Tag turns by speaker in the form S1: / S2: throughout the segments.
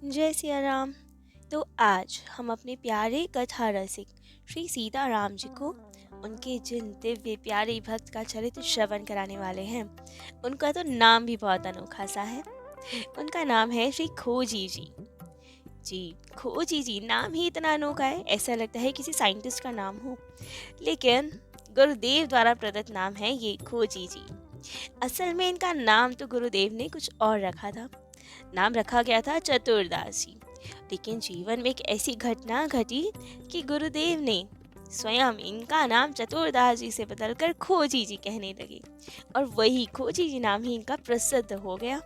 S1: जय सिया राम। तो आज हम अपने प्यारे कथा रसिक श्री सीता राम जी को उनके जिन दिव्य प्यारे भक्त का चरित्र श्रवण कराने वाले हैं। उनका तो नाम भी बहुत अनोखा सा है। उनका नाम है श्री खोजी जी। जी, खोजी जी नाम ही इतना अनोखा है, ऐसा लगता है किसी साइंटिस्ट का नाम हो, लेकिन गुरुदेव द्वारा प्रदत्त नाम है ये खोजी जी। असल में इनका नाम तो गुरुदेव ने कुछ और रखा था। नाम रखा गया था चतुरदास जी, लेकिन जीवन में एक ऐसी घटना घटी कि गुरुदेव ने स्वयं इनका नाम चतुरदास जी से बदलकर खोजी जी कहने लगे और वही खोजी जी नाम ही इनका प्रसिद्ध हो गया।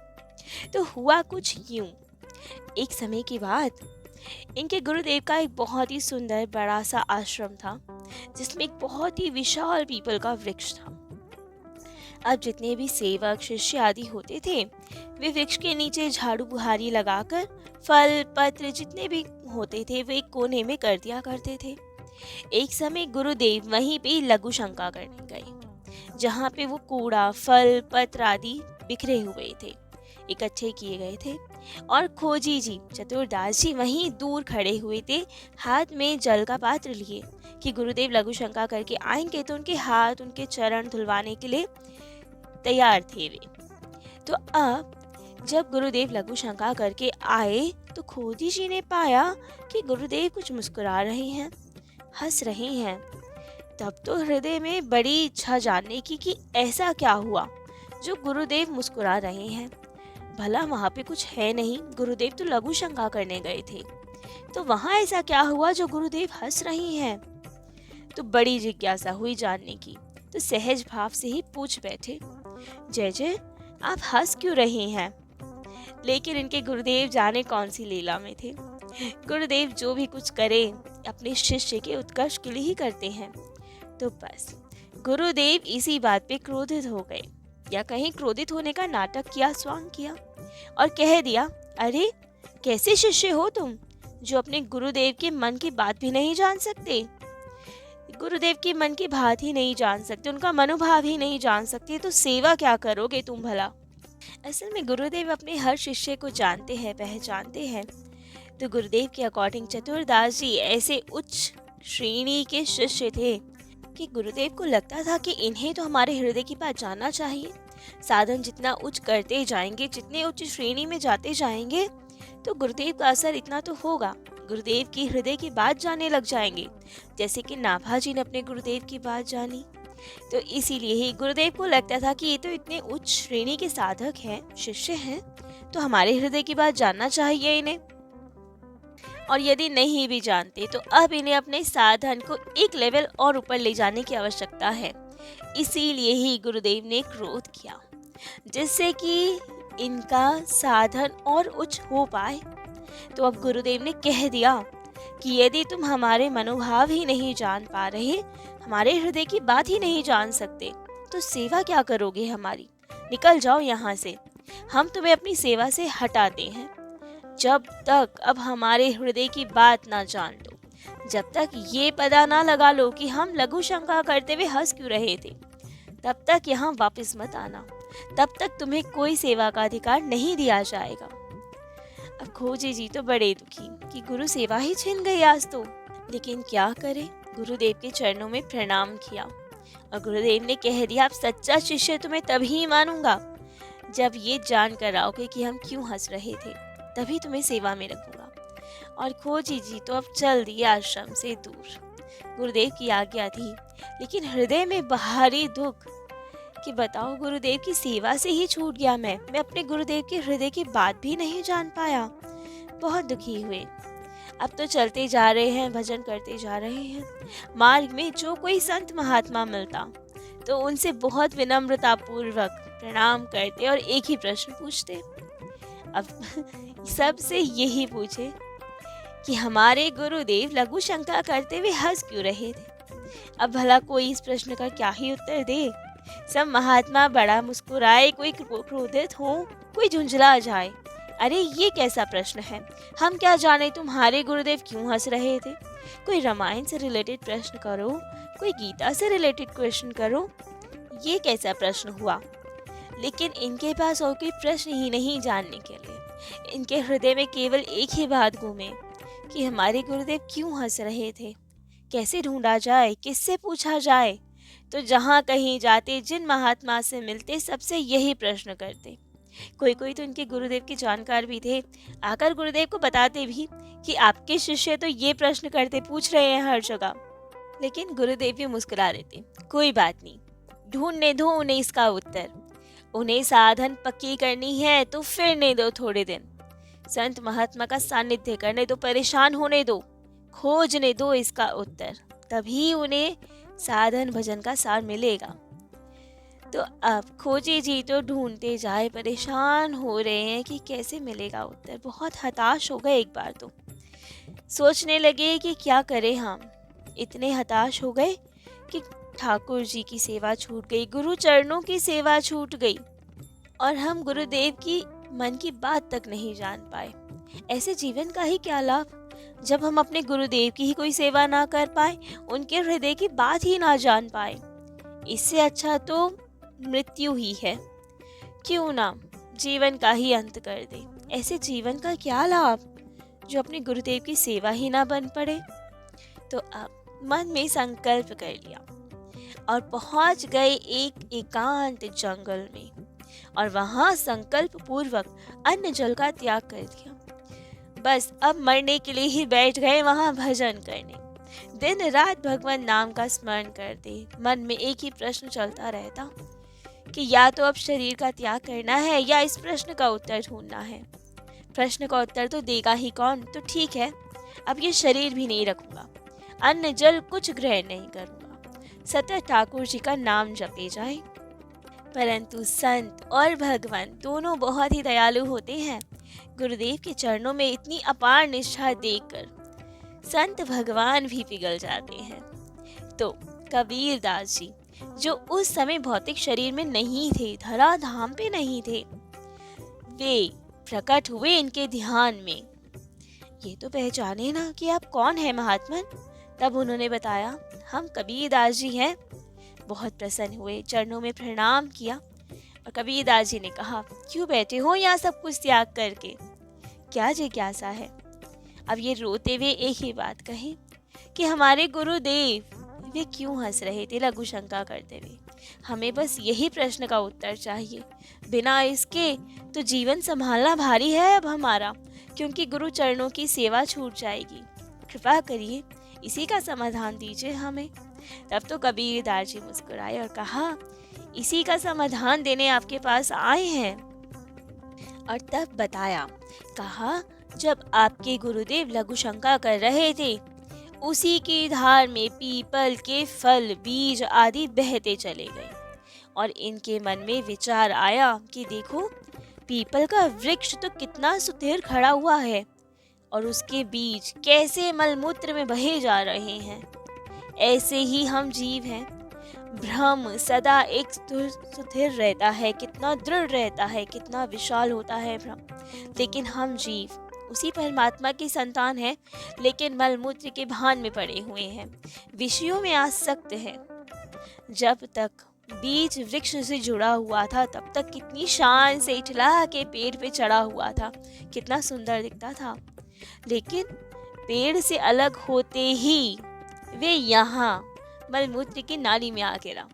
S1: तो हुआ कुछ यूं, एक समय की बात, इनके गुरुदेव का एक बहुत ही सुंदर बड़ा सा आश्रम था जिसमें एक बहुत ही विशाल पीपल का वृक्ष था। अब जितने भी सेवक शिष्य आदि होते थे वे वृक्ष के नीचे झाड़ू बुहारी लगाकर फल पत्र जितने भी होते थे वे एक कोने में कर दिया करते थे। एक समय गुरुदेव वहीं पे लघु शंका करने गए जहाँ पे वो कूड़ा फल पत्र आदि बिखरे हुए थे, इकट्ठे किए गए थे। और खोजी जी चतुरदास जी वहीं दूर खड़े हुए थे, हाथ में जल का पात्र लिए कि गुरुदेव लघु शंका करके आएंगे तो उनके हाथ उनके चरण धुलवाने के लिए तैयार थे वे। तो अब जब गुरुदेव लघु शंका करके आए तो खोजी जी ने पाया कि गुरुदेव कुछ मुस्कुरा रहे हैं, हंस रहे हैं। तब तो हृदय में बड़ी इच्छा जानने की कि ऐसा क्या हुआ जो गुरुदेव मुस्कुरा रहे हैं। भला वहाँ पे कुछ है नहीं, गुरुदेव तो लघु शंका करने गए थे, तो वहाँ ऐसा क्या हुआ जो गुरुदेव हंस रही हैं। तो बड़ी जिज्ञासा हुई जानने की, तो सहज भाव से ही पूछ बैठे, जय जय आप हंस क्यों रहे हैं। लेकिन इनके गुरुदेव जाने कौन सी लीला में थे। गुरुदेव जो भी कुछ करे अपने शिष्य के उत्कर्ष के लिए ही करते हैं। तो बस गुरुदेव इसी बात पे क्रोधित हो गए, या कहीं क्रोधित होने का नाटक किया, स्वांग किया और कह दिया, अरे कैसे शिष्य हो तुम जो अपने गुरुदेव के मन की बात भी नहीं जान सकते, गुरुदेव के मन की बात ही नहीं जान सकते, उनका मनोभाव ही नहीं जान सकते, तो सेवा क्या करोगे तुम भला। असल में गुरुदेव अपने हर शिष्य को जानते हैं, पहचानते हैं। तो गुरुदेव के अकॉर्डिंग चतुरदास जी ऐसे उच्च श्रेणी के शिष्य थे कि गुरुदेव को लगता था कि इन्हें तो हमारे हृदय की बात जानना चाहिए। साधन जितना उच्च करते जाएंगे, जितने उच्च श्रेणी में जाते जाएंगे, तो गुरुदेव का असर इतना तो होगा, गुरुदेव की हृदय की बात जानने लग जाएंगे, जैसे कि नाभा जी ने अपने गुरुदेव की बात जानी। तो इसीलिए ही गुरुदेव को लगता था कि ये तो इतने उच्च श्रेणी के साधक हैं, शिष्य हैं, तो हमारे हृदय की बात जानना चाहिए इन्हें। और यदि नहीं भी जानते तो अब इन्हें अपने साधन को एक लेवल और ऊपर ले जाने की आवश्यकता है। इसीलिए ही गुरुदेव ने क्रोध किया, जिससे कि इनका साधन और उच्च हो पाए। तो अब गुरुदेव ने कह दिया कि यदि तुम हमारे मनोभाव ही नहीं जान पा रहे, हमारे हृदय की बात ही नहीं जान सकते, तो सेवा क्या करोगे हमारी। निकल जाओ यहाँ से, हम तुम्हें अपनी सेवा से हटाते हैं। जब तक अब हमारे हृदय की बात ना जान लो, जब तक ये पता ना लगा लो कि हम लघु शंका करते हुए हंस क्यों रहे थे, तब तक यहाँ वापस मत आना, तब तक तुम्हें कोई सेवा का अधिकार नहीं दिया जाएगा। अब खोजी जी तो बड़े दुखी कि गुरु सेवा ही छिन गई आज तो, लेकिन क्या करे, गुरुदेव के चरणों में प्रणाम किया और गुरुदेव ने कह दिया, अब सच्चा शिष्य तुम्हें तभी मानूंगा जब ये जान कर आओगे कि हम क्यों हंस रहे थे, तभी तुम्हें सेवा में रखूंगा। और खोजी जी तो अब चल दिए आश्रम से दूर। गुरुदेव की आज्ञा थी, लेकिन हृदय में बाहरी दुख कि बताओ गुरुदेव की सेवा से ही छूट गया, मैं अपने गुरुदेव के हृदय की बात भी नहीं जान पाया। बहुत दुखी हुए। अब तो चलते जा रहे हैं, भजन करते जा रहे हैं, मार्ग में जो कोई संत महात्मा मिलता तो उनसे बहुत विनम्रता पूर्वक प्रणाम करते और एक ही प्रश्न पूछते। अब सबसे यही पूछे कि हमारे गुरुदेव लघु शंका करते हुए हंस क्यों रहे थे। अब भला कोई इस प्रश्न का क्या ही उत्तर दे। सब महात्मा बड़ा मुस्कुराए, कोई क्रोधित हो, कोई झुंझला जाए, अरे ये कैसा प्रश्न है, हम क्या जाने तुम्हारे गुरुदेव क्यों हंस रहे थे। कोई रामायण से रिलेटेड प्रश्न करो, कोई गीता से रिलेटेड क्वेश्चन करो, ये कैसा प्रश्न हुआ। लेकिन इनके पास और कोई प्रश्न ही नहीं जानने के लिए। इनके हृदय में केवल एक ही बात घूमे कि हमारे गुरुदेव क्यों हंस रहे थे, कैसे ढूंढा जाए, किससे पूछा जाए। तो जहाँ कहीं जाते, जिन महात्मा से मिलते, सबसे यही प्रश्न करते। कोई कोई तो इनके गुरुदेव के जानकार भी थे, आकर गुरुदेव को बताते भी कि आपके शिष्य तो ये प्रश्न करते, पूछ रहे हैं हर जगह। लेकिन गुरुदेव भी मुस्कुरा देते, कोई बात नहीं, ढूंढने दो उन्हें इसका उत्तर। उन्हें साधन पक्की करनी है तो फिरने दो थोड़े दिन, संत महात्मा का सानिध्य करने दो, परेशान होने दो, खोजने दो इसका उत्तर, तभी उन्हें साधन भजन का सार मिलेगा। तो अब खोजे जी तो ढूंढते जाए, परेशान हो रहे हैं कि कैसे मिलेगा उत्तर। बहुत हताश हो गए, एक बार तो सोचने लगे कि क्या करें हम। इतने हताश हो गए कि ठाकुर जी की सेवा छूट गई, गुरु चरणों की सेवा छूट गई, और हम गुरुदेव की मन की बात तक नहीं जान पाए। ऐसे जीवन का ही क्या लाभ जब हम अपने गुरुदेव की ही कोई सेवा ना कर पाए, उनके हृदय की बात ही ना जान पाए। इससे अच्छा तो मृत्यु ही है, क्यों ना जीवन का ही अंत कर दे। ऐसे जीवन का क्या लाभ जो अपने गुरुदेव की सेवा ही ना बन पड़े। तो अब मन में संकल्प कर लिया और पहुंच गए एक एकांत जंगल में, और वहां संकल्प पूर्वक अन्न जल का त्याग कर दिया। बस अब मरने के लिए ही बैठ गए वहां भजन करने। दिन रात भगवान नाम का स्मरण करते। मन में एक ही प्रश्न चलता रहता कि या तो अब शरीर का त्याग करना है या इस प्रश्न का उत्तर ढूंढना है। प्रश्न का उत्तर तो देगा ही कौन, तो ठीक है, अब ये शरीर भी नहीं रखूंगा, अन्न जल कुछ ग्रहण नहीं करूंगा, सतत ठाकुर जी का नाम जपे जाए। परंतु संत और भगवान दोनों बहुत ही दयालु होते हैं। गुरुदेव के चरणों में इतनी अपार निष्ठा देखकर संत भगवान भी पिघल जाते हैं। तो कबीर दास जी, जो उस समय भौतिक शरीर में नहीं थे, धरा धाम पे नहीं थे, वे प्रकट हुए इनके ध्यान में। ये तो पहचाने ना कि आप कौन है महात्मन। तब उन्होंने बताया, हम कबीर दास जी हैं। बहुत प्रसन्न हुए, चरणों में प्रणाम किया, और कबीर दास जी ने कहा, क्यों बैठे हो यहाँ सब कुछ त्याग करके, क्या जिज्ञासा है। अब ये रोते हुए एक ही बात कही कि हमारे गुरुदेव वे क्यों हंस रहे थे, लघु शंका करते हुए। हमें बस यही प्रश्न का उत्तर चाहिए, बिना इसके तो जीवन संभालना भारी है अब हमारा, क्योंकि गुरु चरणों की सेवा छूट जाएगी। कृपा करिए, इसी का समाधान दीजिए हमें। तब तो कबीर दास जी मुस्कुराए और कहा, इसी का समाधान देने आपके पास आए हैं। और तब बताया, कहा, जब आपके गुरुदेव लघु शंका कर रहे थे, उसी की धार में पीपल के फल, बीज आदि बहते चले गए, और इनके मन में विचार आया कि देखो, पीपल का वृक्ष तो कितना सुथिर खड़ा हुआ है, और उसके बीज कैसे मलमूत्र में बहे जा रहे हैं। ऐसे ही हम जीव हैं। भ्रम सदा एक सुथिर रहता है, कितना दृढ़ रहता है, कितना विशाल होता है भ्रम। लेकिन हम जीव उसी परमात्मा की संतान हैं, लेकिन मलमूत्र के भान में पड़े हुए हैं, विषयों में आसक्त हैं। जब तक बीज वृक्ष से जुड़ा हुआ था, तब तक कितनी शान से इठला के पेड़ पे चढ़ा हुआ था, कितना सुंदर दिखता था। लेकिन पेड़ से अलग होते ही वे यहाँ मलमूत्र की नाली में आ गिरा।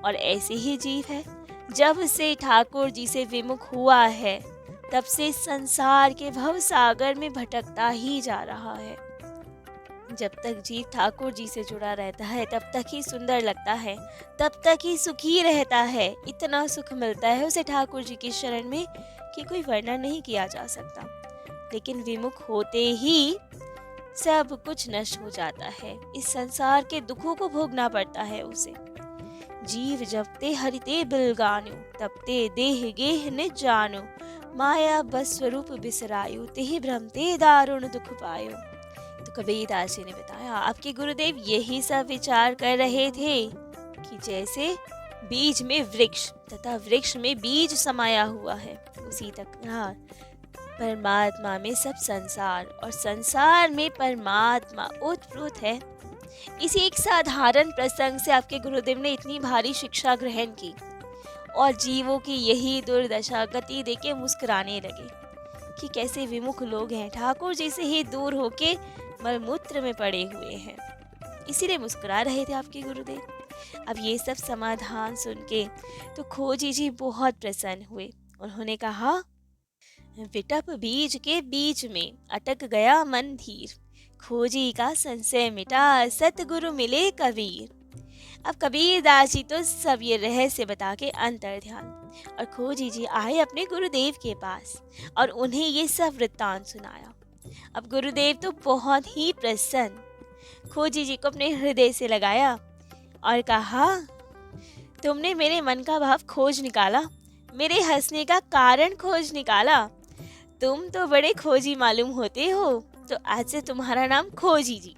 S1: और ऐसे ही जीव है, जब से ठाकुर जी से विमुख हुआ है, तब से संसार के भव सागर में भटकता ही जा रहा है। जब तक जीव ठाकुर जी से जुड़ा रहता है, तब तक ही सुंदर लगता है, तब तक ही सुखी रहता है। इतना सुख मिलता है उसे ठाकुर जी की शरण में कि कोई वर्णन नहीं किया जा सकता। लेकिन विमुख होते ही सब कुछ नष्ट हो जाता है, इस संसार के दुखों को भोगना पड़ता है उसे। जीव जपते हरिते बिलगानु, तपते देह गेह निज जानो, माया बस स्वरूप बिसरायो, तेहि भ्रमते दारुण दुख पायो। तो कबीर दास जी ने बताया, आपके गुरुदेव यही सब विचार कर रहे थे कि जैसे बीज में वृक्ष तथा वृक्ष में बीज समाया हुआ है, उसी तरह परमात्मा में सब संसार और संसार में परमात्मा ओतप्रोत है। इसी एक साधारण प्रसंग से आपके गुरुदेव ने इतनी भारी शिक्षा ग्रहण की और जीवों की यही दुर्दशा गति देके मुस्कुराने लगे कि कैसे विमुख लोग हैं, ठाकुर जी से ही दूर होके मलमूत्र में पड़े हुए हैं, इसीलिए मुस्कुरा रहे थे आपके गुरुदेव। अब ये सब समाधान सुन के तो खोजी जी बहुत प्रसन्न हुए। उन्होंने कहा, विटप बीज के बीच में अटक गया मन धीर, खोजी का संशय मिटा सतगुरु मिले कबीर। अब कबीरदास जी तो सब ये रहस्य बता के अंतर ध्यान, और खोजी जी आए अपने गुरुदेव के पास और उन्हें ये सब वृत्तांत सुनाया। अब गुरुदेव तो बहुत ही प्रसन्न खोजी जी को अपने हृदय से लगाया और कहा, तुमने मेरे मन का भाव खोज निकाला, मेरे हंसने का कारण खोज निकाला। तुम तो बड़े खोजी मालूम होते हो, तो आज से तुम्हारा नाम खोजी जी,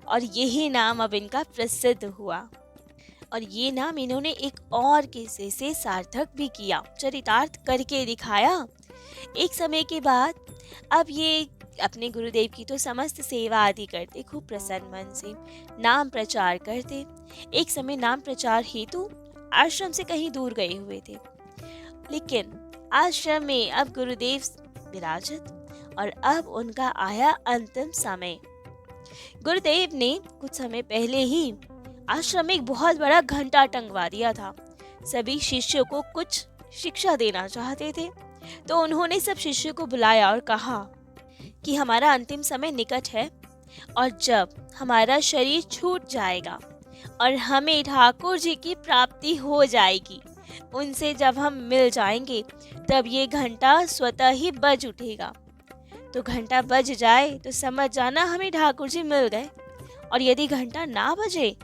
S1: और यही नाम अब इनका प्रसिद्ध हुआ। और ये नाम इन्होंने एक और किस्से से सार्थक भी किया, चरितार्थ करके दिखाया। एक समय के बाद अब ये अपने गुरुदेव की तो समस्त सेवा आदि करते, खूब प्रसन्न मन से नाम प्रचार करते। एक समय नाम प्रचार हेतु आश्रम से कहीं दूर गए हुए थे, लेकिन आश्रम में अब गुरुदेव विराजत, और अब उनका आया अंतिम समय। गुरुदेव ने कुछ समय पहले ही आश्रम में एक बहुत बड़ा घंटा टंगवा दिया था। सभी शिष्यों को कुछ शिक्षा देना चाहते थे, तो उन्होंने सब शिष्यों को बुलाया और कहा कि हमारा अंतिम समय निकट है, और जब हमारा शरीर छूट जाएगा और हमें ठाकुर जी की प्राप्ति हो जाएगी, उनसे जब हम मिल जाएंगे, तब ये घंटा स्वतः ही बज उठेगा। तो घंटा बज जाए तो समझ जाना हमें ठाकुर जी मिल गए, और यदि घंटा ना बजे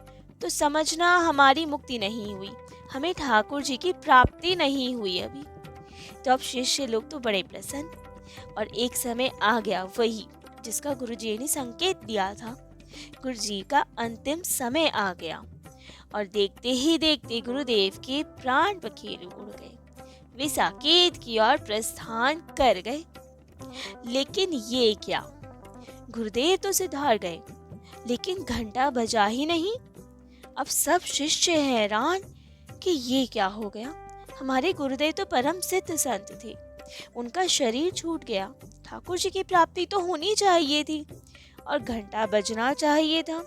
S1: तो समझना हमारी मुक्ति नहीं हुई, हमें ठाकुर जी की प्राप्ति नहीं हुई अभी। तो अब शिष्य लोग तो बड़े प्रसन्न, और एक समय आ गया वही जिसका गुरु जी ने संकेत दिया था। गुरु जी का अंतिम समय आ गया, और देखते ही देखते गुरुदेव के प्राण पखेरु उड़ गए, वे साकेत की ओर प्रस्थान कर गए। लेकिन ये क्या, गुरुदेव तो सिधार गए, लेकिन घंटा बजा ही नहीं। अब सब शिष्य हैरान कि ये क्या हो गया। हमारे गुरुदेव तो परम सिद्ध संत थे, उनका शरीर छूट गया, ठाकुर जी की प्राप्ति तो होनी चाहिए थी और घंटा बजना चाहिए था,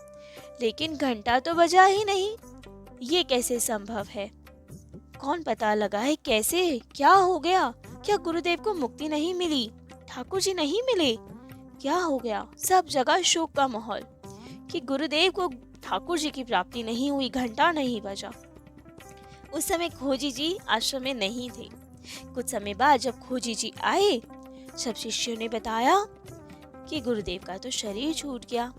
S1: लेकिन घंटा तो बजा ही नहीं। ये कैसे संभव है? कौन पता लगाए कैसे, क्या हो गया? क्या गुरुदेव को मुक्ति नहीं मिली, ठाकुर जी नहीं मिले, क्या हो गया? सब जगह शोक का माहौल कि गुरुदेव को ठाकुर जी की प्राप्ति नहीं हुई, घंटा नहीं बजा। उस समय खोजी जी आश्रम में नहीं थे। कुछ समय बाद जब खोजी जी आए, सब शिष्यों ने बताया कि गुरुदेव का तो शरीर छूट गया।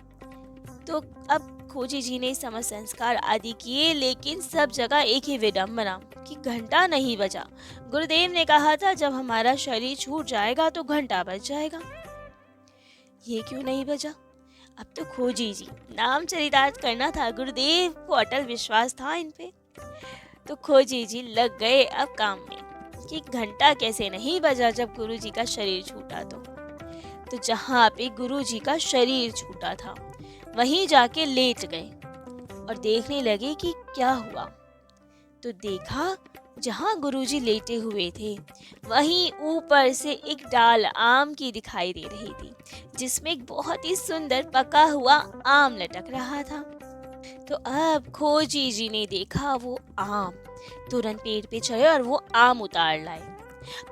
S1: तो अब खोजी जी ने समस्त संस्कार आदि किए, लेकिन सब जगह एक ही विडंबना कि घंटा नहीं बजा। गुरुदेव ने कहा था जब हमारा शरीर छूट जाएगा तो घंटा बज जाएगा, ये क्यों नहीं बजा? अब तो खोजी जी नाम चरितार्थ करना था, गुरुदेव को अटल विश्वास था इन पे। तो खोजी जी लग गए अब काम में कि घंटा कैसे नहीं बजा जब गुरु जी का शरीर छूटा। तो जहाँ पे गुरु जी का शरीर छूटा था वहीं जाके लेट गए और देखने लगे कि क्या हुआ। तो देखा जहाँ गुरुजी लेटे हुए थे वहीं ऊपर से एक डाल आम की दिखाई दे रही थी, जिसमें एक बहुत ही सुंदर पका हुआ आम लटक रहा था। तो अब खोजी जी ने देखा वो आम, तुरंत पेड़ पे चढ़े और वो आम उतार लाए।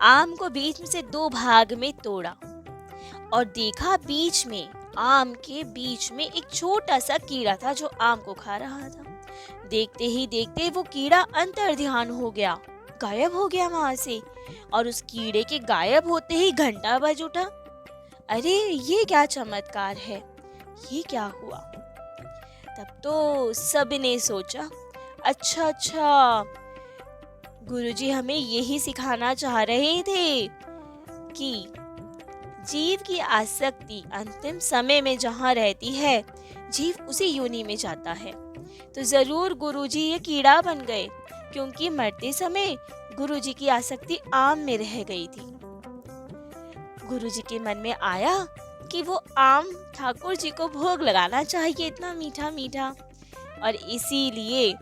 S1: आम को बीच में से दो भाग में तोड़ा और देखा बीच में, आम के बीच में एक छोटा सा कीड़ा था जो आम को खा रहा था। देखते ही देखते वो कीड़ा अंतर्ध्यान हो गया, गायब हो गया वहां से, और उस कीड़े के गायब होते ही घंटा बज उठा। अरे ये क्या चमत्कार है, ये क्या हुआ? तब तो सबने सोचा अच्छा गुरुजी हमें यही सिखाना चाह रहे थे कि जीव की आसक्ति अंतिम समय में जहाँ रहती है, जीव उसी योनि में जाता है। तो जरूर गुरुजी ये कीड़ा बन गए, क्योंकि मरते समय गुरुजी की आसक्ति आम में रह गई थी। गुरुजी के मन में आया कि वो आम ठाकुर जी को भोग लगाना चाहिए, इतना मीठा मीठा, और इसीलिए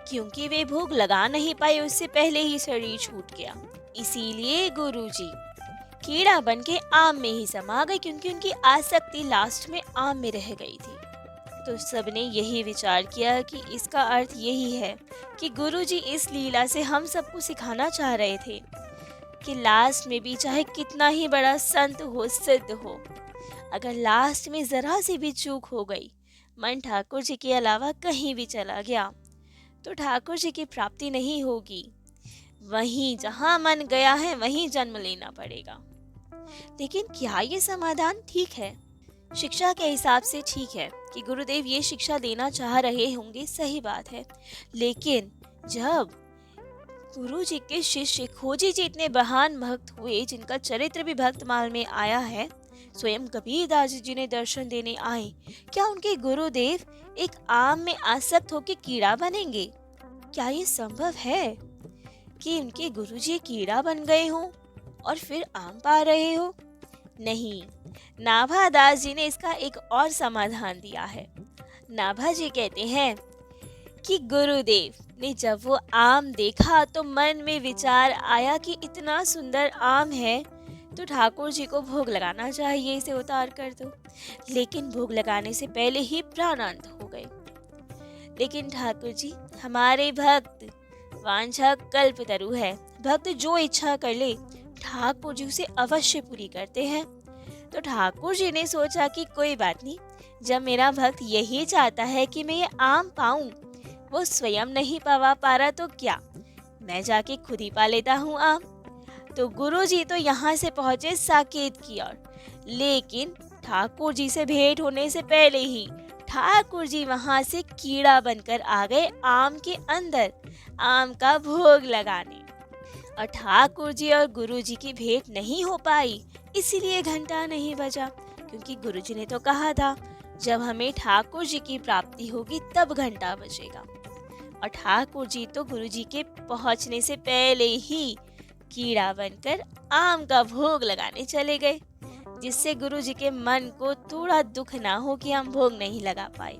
S1: क्योंकि वे भोग लगा नहीं पाए उससे पहले ही शरीर छूट गया, इसीलिए गुरुजी कीड़ा बन के आम में ही समा गई, क्योंकि उनकी आसक्ति लास्ट में आम में रह गई थी। तो सबने यही विचार किया कि इसका अर्थ यही है कि गुरुजी इस लीला से हम सबको सिखाना चाह रहे थे कि लास्ट में भी चाहे कितना ही बड़ा संत हो, सिद्ध हो, अगर लास्ट में जरा सी भी चूक हो गई, मन ठाकुर जी के अलावा कहीं भी चला गया, तो ठाकुर जी की प्राप्ति नहीं होगी। वहीं जहां मन गया है वहीं जन्म लेना पड़ेगा। लेकिन क्या ये समाधान ठीक है? शिक्षा के हिसाब से ठीक है कि गुरुदेव ये शिक्षा देना चाह रहे होंगे, सही बात है। लेकिन जब गुरु जी के शिष्य खोजी जी इतने महान भक्त हुए, जिनका चरित्र भी भक्तमाल में आया है, स्वयं कबीरदास जी ने दर्शन देने आए, क्या उनके गुरुदेव एक आम में आसक्त होकर कीड़ा बनेंगे? क्या ये संभव है कि उनके गुरुजी कीड़ा बन गए हों और फिर आम पा रहे हो? नहीं, नाभा दास जी ने इसका एक और समाधान दिया है। नाभा जी कहते हैं कि गुरुदेव ने जब वो आम देखा तो मन में विचार आया कि इतना सुंदर आम है तो ठाकुर जी को भोग लगाना चाहिए, इसे उतार कर दो। लेकिन भोग लगाने से पहले ही प्राणांत हो गए। लेकिन ठाकुर जी हमारे भक्त वांछा कल्पतरु है, भक्त जो इच्छा कर ले ठाकुर जी उसे अवश्य पूरी करते हैं। तो ठाकुर जी ने सोचा कि कोई बात नहीं, जब मेरा भक्त यही चाहता है कि मैं ये आम पाऊं, वो स्वयं नहीं पा रहा तो क्या, मैं जाके खुद ही पा लेता हूँ आम। तो गुरु जी तो यहाँ से पहुंचे साकेत की ओर, लेकिन ठाकुर जी से भेंट होने से पहले ही ठाकुर जी वहां से कीड़ा बनकर आ गए आम के अंदर, आम का भोग लगाने। और ठाकुर जी और गुरु जी की भेंट नहीं हो पाई, इसीलिए घंटा नहीं बजा, क्योंकि गुरु जी ने तो कहा था जब हमें ठाकुर जी की प्राप्ति होगी तब घंटा बजेगा। और ठाकुर जी तो गुरु जी के पहुंचने से पहले ही कीड़ा बनकर आम का भोग लगाने चले गए, जिससे गुरु जी के मन को थोड़ा दुख ना हो कि हम भोग नहीं लगा पाए।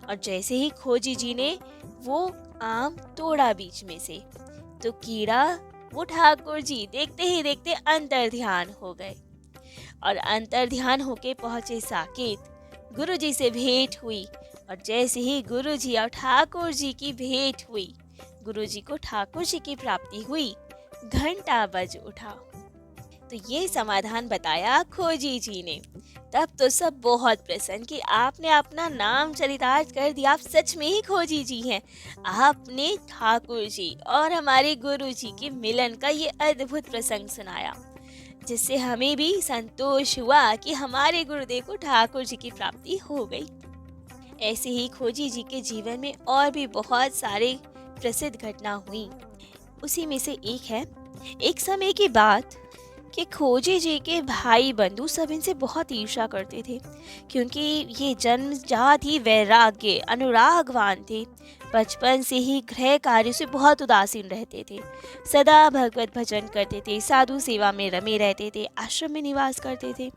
S1: और जैसे ही खोजी जी ने वो आम तोड़ा बीच में से, तो कीड़ा वो ठाकुर जी देखते ही देखते अंतर ध्यान हो गए। और अंतर ध्यान होके पहुंचे साकेत, गुरु जी से भेंट हुई। और जैसे ही गुरु जी और ठाकुर जी की भेंट हुई, गुरु जी को ठाकुर जी की प्राप्ति हुई, घंटा बज उठा। तो ये समाधान बताया खोजी जी ने। तब तो सब बहुत प्रसन्न कि आपने अपना नाम चरितार्थ कर दिया, आप सच में ही खोजी जी हैं। आपने ठाकुर जी और हमारे गुरु जी के मिलन का ये अद्भुत प्रसंग सुनाया, जिससे हमें भी संतोष हुआ कि हमारे गुरुदेव को ठाकुर जी की प्राप्ति हो गई। ऐसे ही खोजी जी के जीवन में और भी बहुत सारे प्रसिद्ध घटना हुई। उसी में से एक है, एक समय की बात कि खोजी जी के भाई बंधु सब इनसे बहुत ईर्ष्या करते थे, क्योंकि ये जन्मजात ही वैराग्य अनुरागवान थे। बचपन से ही गृह कार्य से बहुत उदासीन रहते थे, सदा भगवत भजन करते थे, साधु सेवा में रमे रहते थे, आश्रम में निवास करते थे।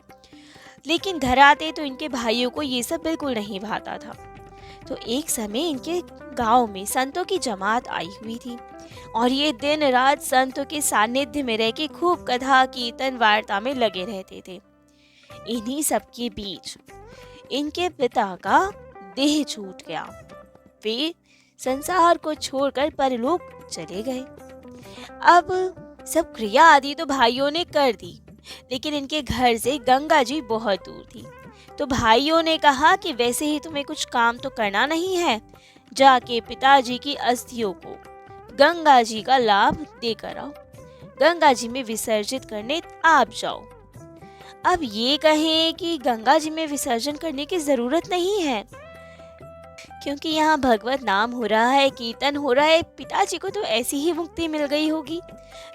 S1: लेकिन घर आते तो इनके भाइयों को ये सब बिल्कुल नहीं भाता था। तो एक समय इनके गांव में संतों की जमात आई हुई थी, और ये दिन रात संतों के सानिध्य में रह के खूब कथा कीर्तन वार्ता में लगे रहते थे। इन्हीं सब के बीच इनके पिता का देह छूट गया, वे संसार को छोड़कर परलोक चले गए। अब सब क्रिया आदि तो भाइयों ने कर दी, लेकिन इनके घर से गंगा जी बहुत दूर थी। तो भाइयों ने कहा कि वैसे ही तुम्हें कुछ काम तो करना नहीं है, जाके पिताजी की अस्थियों को गंगा जी का लाभ देकर आओ, गंगा जी में विसर्जित करने आप जाओ। अब ये कहें कि गंगा जी में विसर्जन करने की जरूरत नहीं है, क्योंकि यहाँ भगवत नाम हो रहा है, कीर्तन हो रहा है, पिताजी को तो ऐसी ही मुक्ति मिल गई होगी।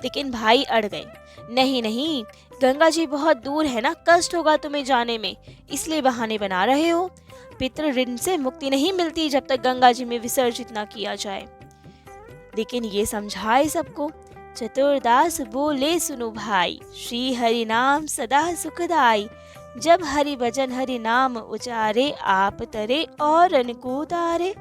S1: लेकिन भाई अड़ गए, नहीं नहीं, गंगा जी बहुत दूर है ना, कष्ट होगा तुम्हें जाने में, इसलिए बहाने बना रहे हो। पितृ ऋण से मुक्ति नहीं मिलती जब तक गंगा जी में विसर्जित ना किया जाए। लेकिन ये समझाए सबको। चतुरदास बोले सुनो भाई, श्री हरि नाम सदा सुखदाई, जब हरि भजन हरि नाम उचारे, आप तरे और अनको तारे।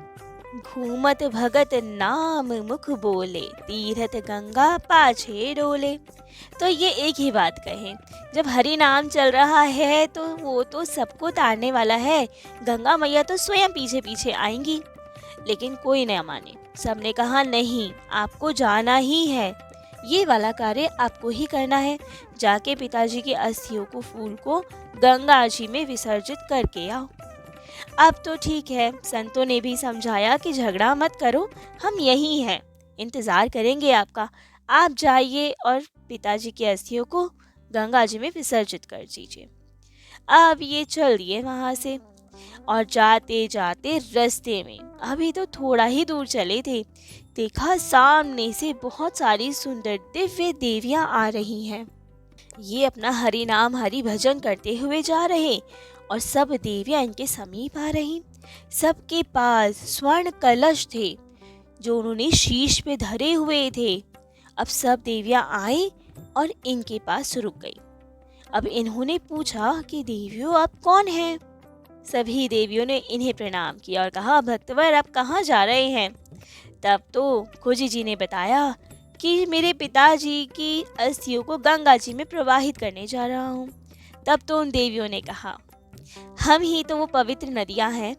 S1: घूमत भगत नाम मुख बोले, तीरथ गंगा पाछे डोले। तो ये एक ही बात कहें, जब हरि नाम चल रहा है तो वो तो सबको तारने वाला है, गंगा मैया तो स्वयं पीछे पीछे आएंगी। लेकिन कोई न माने, सबने कहा नहीं, आपको जाना ही है, ये वाला कार्य आपको ही करना है। जाके पिताजी की अस्थियों को, फूल को गंगा जी में विसर्जित करके आओ। अब तो ठीक है, संतों ने भी समझाया कि झगड़ा मत करो, हम यही हैं, इंतज़ार करेंगे आपका। आप जाइए और पिताजी की अस्थियों को गंगा जी में विसर्जित कर दीजिए। अब ये चल दिए वहाँ से, और जाते जाते रास्ते में, अभी तो थोड़ा ही दूर चले थे, देखा सामने से बहुत सारी सुंदर दिव्य देवियाँ आ रही हैं। ये अपना हरि नाम हरि भजन करते हुए जा रहे, और सब देवियां इनके समीप आ रही। सबके पास स्वर्ण कलश थे जो उन्होंने शीश पे धरे हुए थे। अब सब देवियां आई और इनके पास रुक गई। अब इन्होंने पूछा कि देवियों, आप कौन हैं? सभी देवियों ने इन्हें प्रणाम किया और कहा, भक्तवर आप कहाँ जा रहे हैं? तब तो खोजी जी ने बताया कि मेरे पिताजी की अस्थियों को गंगा जी में प्रवाहित करने जा रहा हूँ। तब तो उन देवियों ने कहा, हम ही तो वो पवित्र नदियाँ हैं।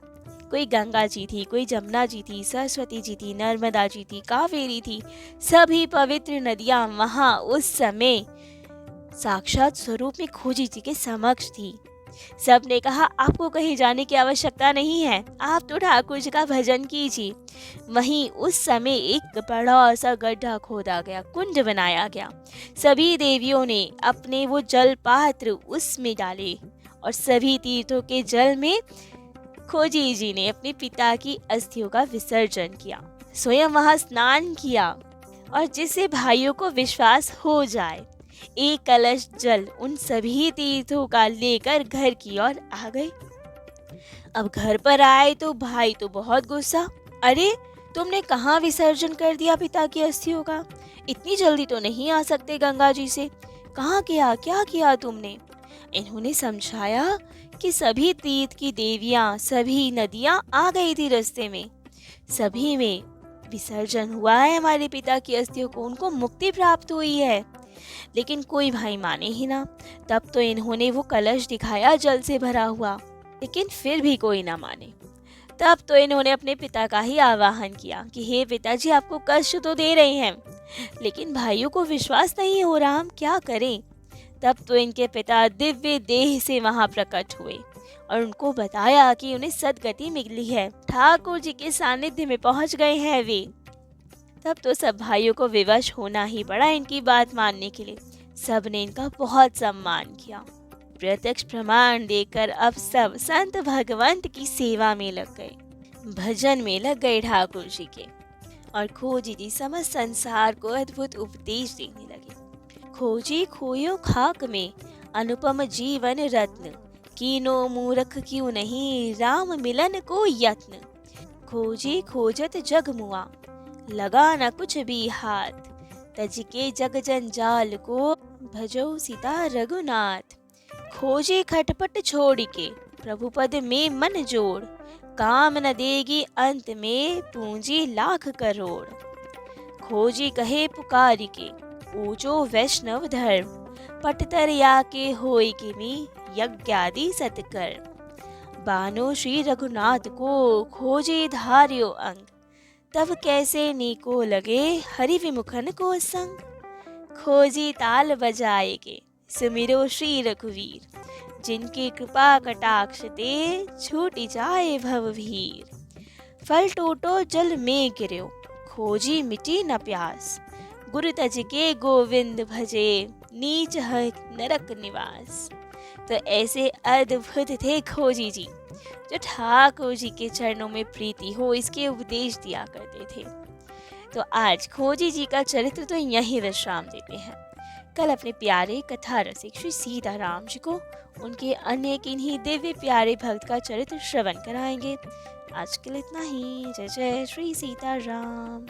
S1: कोई गंगा जी थी, कोई जमुना जी थी, सरस्वती जी थी, नर्मदा जी थी, कावेरी थी। सभी पवित्र नदियाँ वहाँ उस समय साक्षात स्वरूप में खोजी जी के समक्ष थी। सब ने कहा, आपको कहीं जाने की आवश्यकता नहीं है, आप तो ठाकुर जी का भजन कीजिए। वहीं उस समय एक बड़ा सा गड्ढा खोदा गया, कुंड बनाया गया। सभी देवियों ने अपने वो जल पात्र उसमें डाले, और सभी तीर्थों के जल में खोजी जी ने अपने पिता की अस्थियों का विसर्जन किया, स्वयं वहां स्नान किया। और जिसे भाइयों को विश्वास हो जाए, एक कलश जल उन सभी तीर्थों का लेकर घर की ओर आ गए। अब घर पर आए तो भाई तो बहुत गुस्सा, अरे तुमने कहाँ विसर्जन कर दिया पिता की अस्थियों का? इतनी जल्दी तो नहीं आ सकते गंगा जी से, कहाँ किया, क्या किया तुमने? इन्होंने समझाया कि सभी तीर्थ की देवियां, सभी नदियां आ गई थी रास्ते में, सभी में विसर्जन हुआ है हमारे पिता की अस्थियों को, उनको मुक्ति प्राप्त हुई है। लेकिन कोई भाई माने ही ना। तब तो इन्होंने वो कलश दिखाया जल से भरा हुआ, लेकिन फिर भी कोई ना माने। तब तो इन्होंने अपने पिता का ही आवाहन किया कि हे पिताजी, आपको कष्ट तो दे रहे हैं, लेकिन भाइयों को विश्वास नहीं हो रहा, हम क्या करें? तब तो इनके पिता दिव्य देह से वहां प्रकट हुए और उनको बताया कि उन्हें सदगति मिली है, ठाकुर जी के सानिध्य में पहुंच गए हैं वे। तब तो सब भाइयों को विवश होना ही पड़ा इनकी बात मानने के लिए। सब ने इनका बहुत सम्मान किया। प्रत्यक्ष प्रमाण देकर अब सब संत भगवंत की सेवा में लग गए, भजन में लग गए ठाकुर जी के, और खोजी जी समस्त संसार को अद्भुत उपदेश देने लगे। खोजी खोयो खाक में अनुपम जीवन रत्न, कीनो मूरख क्यों नहीं राम मिलन को यत्न। खोजी खोजत जग मुआ, लगा न कुछ भी हाथ, तज के जग जंजाल को भजो सीता रघुनाथ। खोजे खटपट छोड़ के प्रभु पद में मन जोड़, काम न देगी अंत में पूंजी लाख करोड़। खोजी कहे पुकार के ऊंचो वैष्णव धर्म, पटतर या के होय के मी यज्ञादि सत्कर। बानो श्री रघुनाथ को खोजे धार्यो अंग, तब कैसे नीको लगे हरि विमुखन को संग। खोजी ताल बजाए के सुमिरो श्री रघुवीर, जिनकी कृपा कटाक्ष ते छूट जाए भव भीर। फल टूटो जल में गिरो, खोजी मिटी न प्यास, गुरु तज के गोविंद भजे, नीच है नरक निवास। तो ऐसे अद्भुत थे खोजी जी, जो ठाकुर जी के चरणों में प्रीति हो इसके उपदेश दिया करते थे। तो आज खोजी जी का चरित्र तो यहीं विश्राम देते हैं। कल अपने प्यारे कथा रसिक श्री सीताराम जी को उनके अन्य किन्हीं दिव्य प्यारे भक्त का चरित्र श्रवण कराएंगे। आज के लिए इतना ही। जय जय श्री सीताराम।